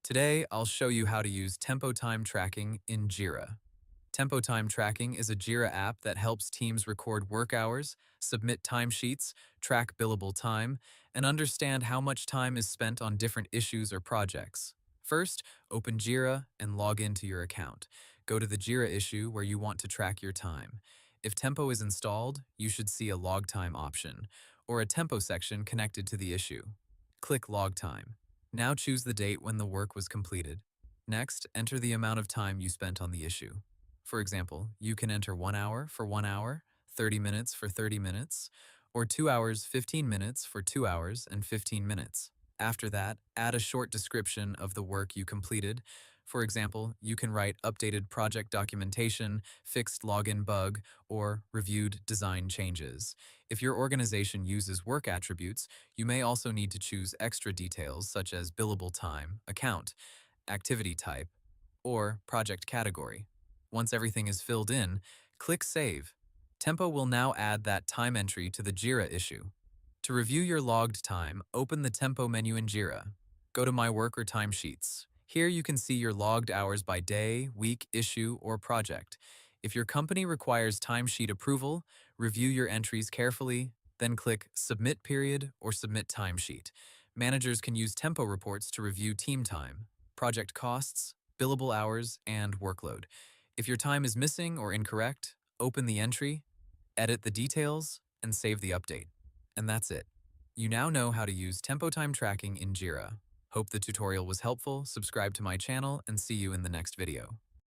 Today, I'll show you how to use Tempo Time Tracking in Jira. Tempo Time Tracking is a Jira app that helps teams record work hours, submit timesheets, track billable time, and understand how much time is spent on different issues or projects. First, open Jira and log into your account. Go to the Jira issue where you want to track your time. If Tempo is installed, you should see a log time option, or a Tempo section connected to the issue. Click Log Time. Now choose the date when the work was completed. Next, enter the amount of time you spent on the issue. For example, you can enter 1 hour for 1 hour, 30 minutes for 30 minutes, or 2 hours 15 minutes for 2 hours and 15 minutes. After that, add a short description of the work you completed. For example, you can write updated project documentation, fixed login bug, or reviewed design changes. If your organization uses work attributes, you may also need to choose extra details such as billable time, account, activity type, or project category. Once everything is filled in, click Save. Tempo will now add that time entry to the Jira issue. To review your logged time, open the Tempo menu in Jira. Go to My Work or Timesheets. Here you can see your logged hours by day, week, issue, or project. If your company requires timesheet approval, review your entries carefully, then click Submit Period or Submit Timesheet. Managers can use Tempo reports to review team time, project costs, billable hours, and workload. If your time is missing or incorrect, open the entry, edit the details, and save the update. And that's it. You now know how to use Tempo Time Tracking in Jira. Hope the tutorial was helpful, subscribe to my channel, and see you in the next video.